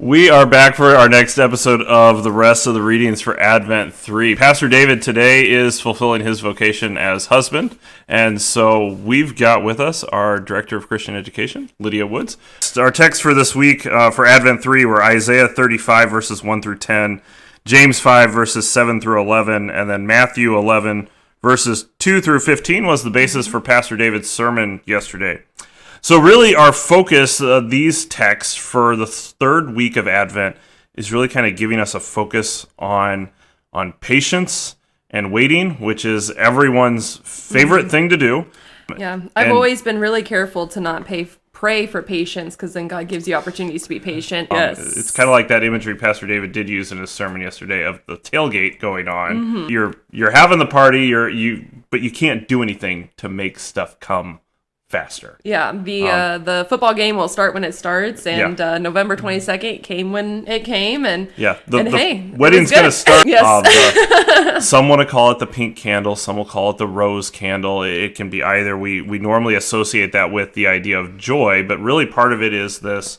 We are back for our next episode of the rest of the readings for Advent 3. Pastor David today is fulfilling his vocation as husband, and so we've got with us our Director of Christian Education, Lydia Woods. Our texts for this week for Advent 3 were Isaiah 35, verses 1 through 10, James 5, verses 7 through 11, and then Matthew 11, verses 2 through 15 was the basis for Pastor David's sermon yesterday. So really our focus, these texts for the third week of Advent, is really kind of giving us a focus on patience and waiting, which is everyone's favorite thing to do. Yeah, I've always been really careful to not pray for patience, because then God gives you opportunities to be patient. Yes. It's kind of like that imagery Pastor David did use in his sermon yesterday of the tailgate going on. You're having the party, but you can't do anything to make stuff come faster. Yeah, the football game will start when it starts, and November 22nd came when it came, and the wedding's going to start. Yes. Some want to call it the pink candle, some will call it the rose candle. It can be either. We normally associate that with the idea of joy, but really part of it is this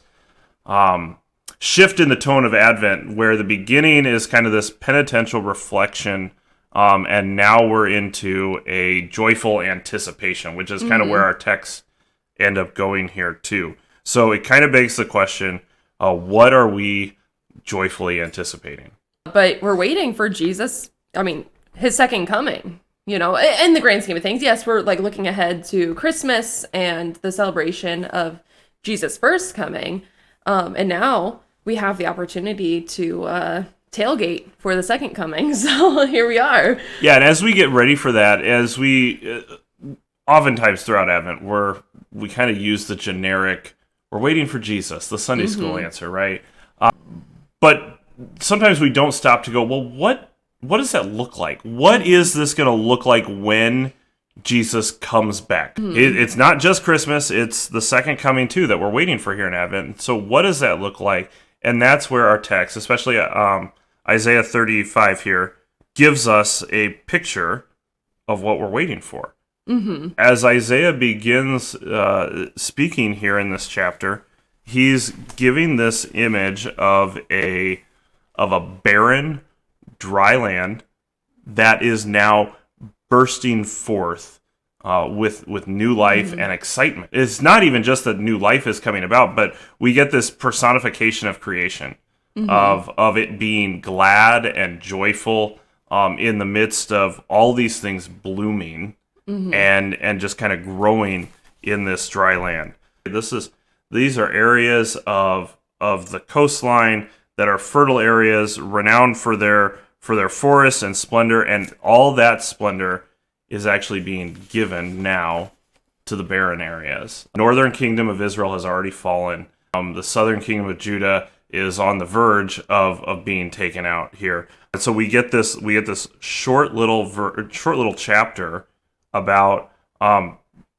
shift in the tone of Advent, where the beginning is kind of this penitential reflection, and now we're into a joyful anticipation, which is kind of where our texts end up going here too. So it kind of begs the question, what are we joyfully anticipating? But we're waiting for Jesus, his second coming, in the grand scheme of things. Yes, we're looking ahead to Christmas and the celebration of Jesus' first coming. And now we have the opportunity to tailgate for the second coming. So here we are. Yeah, and as we get ready for that, as we oftentimes throughout Advent, we kind of use the generic, we're waiting for Jesus, the Sunday school answer, right? But sometimes we don't stop to go, well, what does that look like? What is this going to look like when Jesus comes back? It's not just Christmas, it's the second coming too that we're waiting for here in Advent. So what does that look like? And that's where our text, especially Isaiah 35 here, gives us a picture of what we're waiting for. As Isaiah begins speaking here in this chapter, he's giving this image of a barren, dry land that is now bursting forth with new life and excitement. It's not even just that new life is coming about, but we get this personification of creation, of it being glad and joyful in the midst of all these things blooming and just kind of growing in this dry land. These are areas of the coastline that are fertile areas, renowned for their forests and splendor, and all that splendor is actually being given now to the barren areas. The northern kingdom of Israel has already fallen. The southern kingdom of Judah is on the verge of being taken out here. And so we get this short little chapter about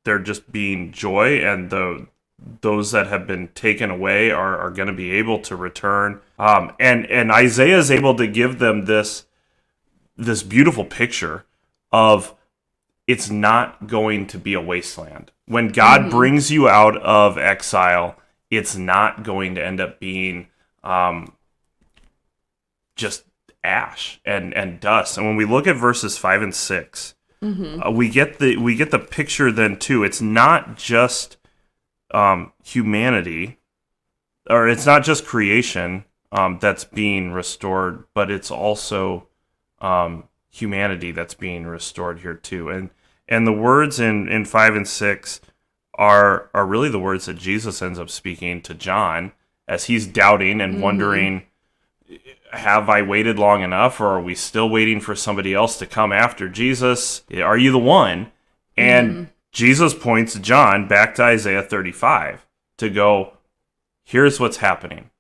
there just being joy, and those that have been taken away are going to be able to return. And Isaiah is able to give them this beautiful picture of, it's not going to be a wasteland. When God brings you out of exile, it's not going to end up being just ash and dust. And when we look at verses 5 and 6, we get the picture then too. It's not just humanity, or it's not just creation that's being restored, but it's also humanity that's being restored here too. And the words in 5 and 6 are really the words that Jesus ends up speaking to John as he's doubting and wondering, have I waited long enough, or are we still waiting for somebody else to come after Jesus? Are you the one? And Jesus points John back to Isaiah 35 to go, here's what's happening.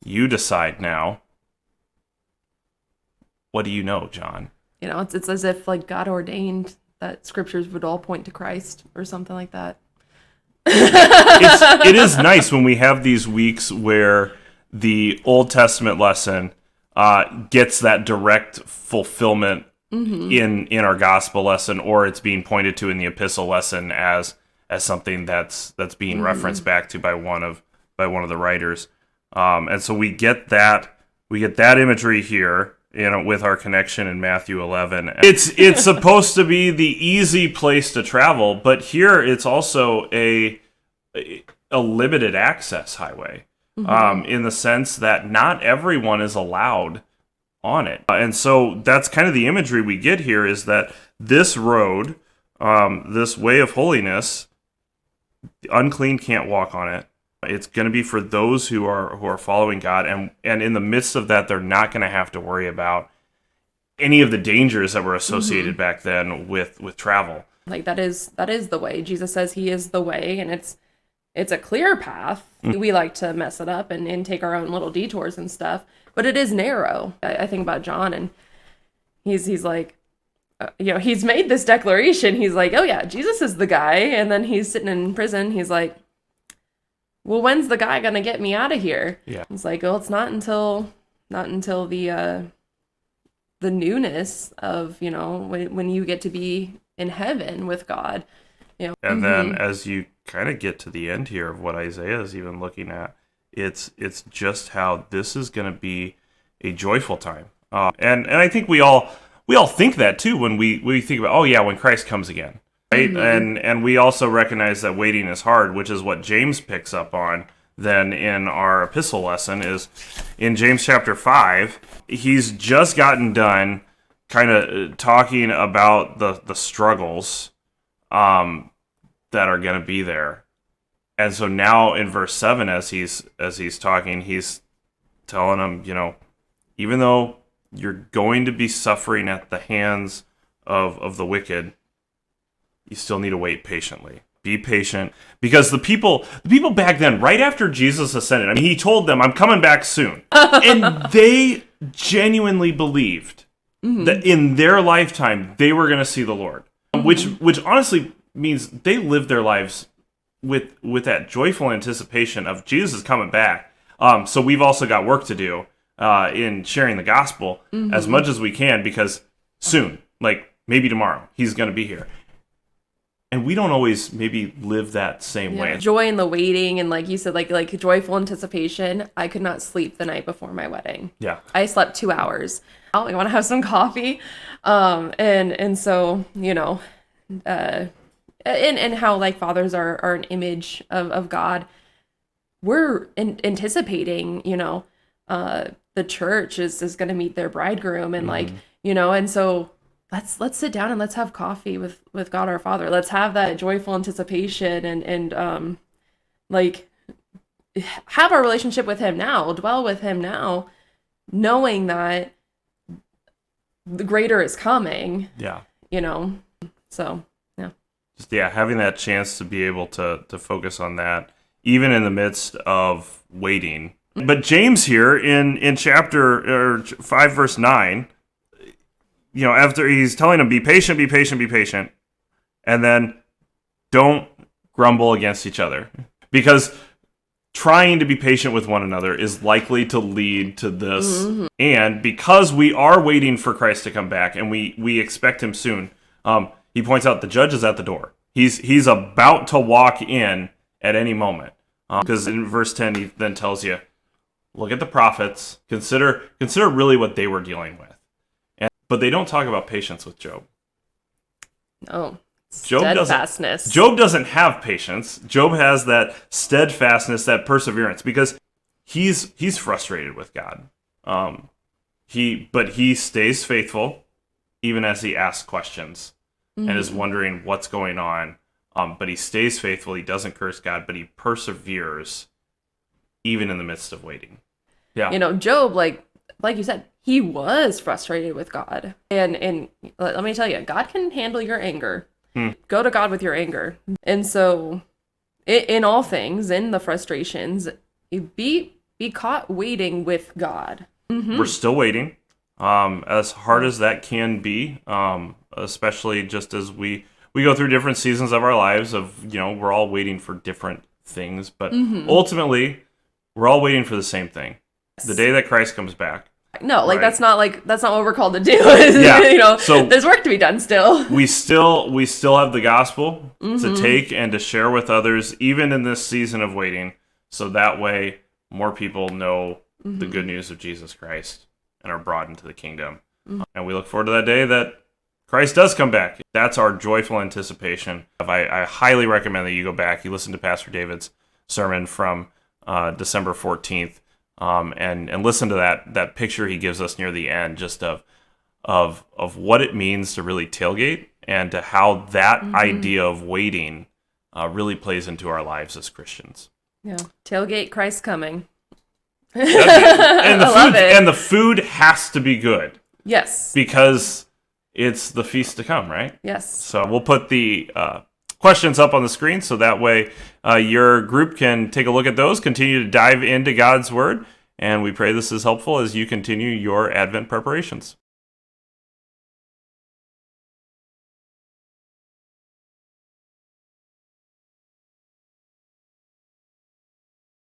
You decide now. What do you know, John? It's as if God ordained that scriptures would all point to Christ or something like that. It is nice when we have these weeks where the Old Testament lesson gets that direct fulfillment in our gospel lesson, or it's being pointed to in the epistle lesson as something that's being referenced back to by one of the writers. And so we get that imagery here, with our connection in Matthew 11. It's supposed to be the easy place to travel, but here it's also a limited access highway, in the sense that not everyone is allowed on it. And so that's kind of the imagery we get here, is that this road, this way of holiness, the unclean can't walk on it. It's going to be for those who are following God, and in the midst of that, they're not going to have to worry about any of the dangers that were associated back then with travel. Like that is the way. Jesus says he is the way, and it's a clear path. We like to mess it up and take our own little detours and stuff, but it is narrow. I think about John, and he's like, he's made this declaration. He's like, oh yeah, Jesus is the guy, and then he's sitting in prison. He's like, well, when's the guy gonna get me out of here? Yeah. It's like, well, it's not until the newness of, when you get to be in heaven with God. And then as you kind of get to the end here of what Isaiah is even looking at, it's just how this is going to be a joyful time. And I think we all think that too when we think about, oh yeah, when Christ comes again. Right? And we also recognize that waiting is hard, which is what James picks up on then in our epistle lesson, is in James chapter 5. He's just gotten done kind of talking about the struggles that are going to be there. And so now in verse 7, as he's talking, he's telling them, even though you're going to be suffering at the hands of the wicked, you still need to wait patiently. Be patient, because the people back then, right after Jesus ascended, he told them, I'm coming back soon. And they genuinely believed that in their lifetime, they were going to see the Lord, which honestly means they lived their lives with that joyful anticipation of Jesus coming back. So we've also got work to do in sharing the gospel as much as we can, because soon, like maybe tomorrow, he's going to be here. And we don't always maybe live that same way. Joy in the waiting, and like you said, like joyful anticipation. I could not sleep the night before my wedding. Yeah. I slept 2 hours. I want to have some coffee. And so, and how like fathers are an image of God. We're anticipating, the church is going to meet their bridegroom, and and so let's sit down and let's have coffee with God our Father. Let's have that joyful anticipation and have our relationship with him now, dwell with him now, knowing that the greater is coming. Yeah. So yeah. Just having that chance to be able to focus on that, even in the midst of waiting. But James here in chapter 5 verse 9, after he's telling them, be patient, and then don't grumble against each other, because trying to be patient with one another is likely to lead to this. And because we are waiting for Christ to come back, and we expect him soon, he points out the judge is at the door. He's about to walk in at any moment. Because in verse 10, he then tells you, look at the prophets, consider really what they were dealing with. But they don't talk about patience with Job. Oh, steadfastness. Job doesn't have patience. Job has that steadfastness, that perseverance, because he's frustrated with God. But he stays faithful even as he asks questions and is wondering what's going on. But he stays faithful. He doesn't curse God, but he perseveres even in the midst of waiting. Yeah. Job, like you said, he was frustrated with God. And let me tell you, God can handle your anger. Go to God with your anger. And so in all things, in the frustrations, be caught waiting with God. We're still waiting. As hard as that can be, especially just as we go through different seasons of our lives of, we're all waiting for different things, but ultimately we're all waiting for the same thing. The day that Christ comes back. No, that's not what we're called to do. Yeah. So there's work to be done still. We still have the gospel to take and to share with others, even in this season of waiting. So that way more people know the good news of Jesus Christ and are brought into the kingdom. And we look forward to that day that Christ does come back. That's our joyful anticipation. I highly recommend that you go back, you listen to Pastor David's sermon from December 14th, and listen to that picture he gives us near the end, just of what it means to really tailgate, and to how that idea of waiting really plays into our lives as Christians. Yeah, tailgate, Christ coming. And the food has to be good. Yes. Because it's the feast to come, right? Yes. So we'll put the questions up on the screen so that way your group can take a look at those, continue to dive into God's Word, and we pray this is helpful as you continue your Advent preparations.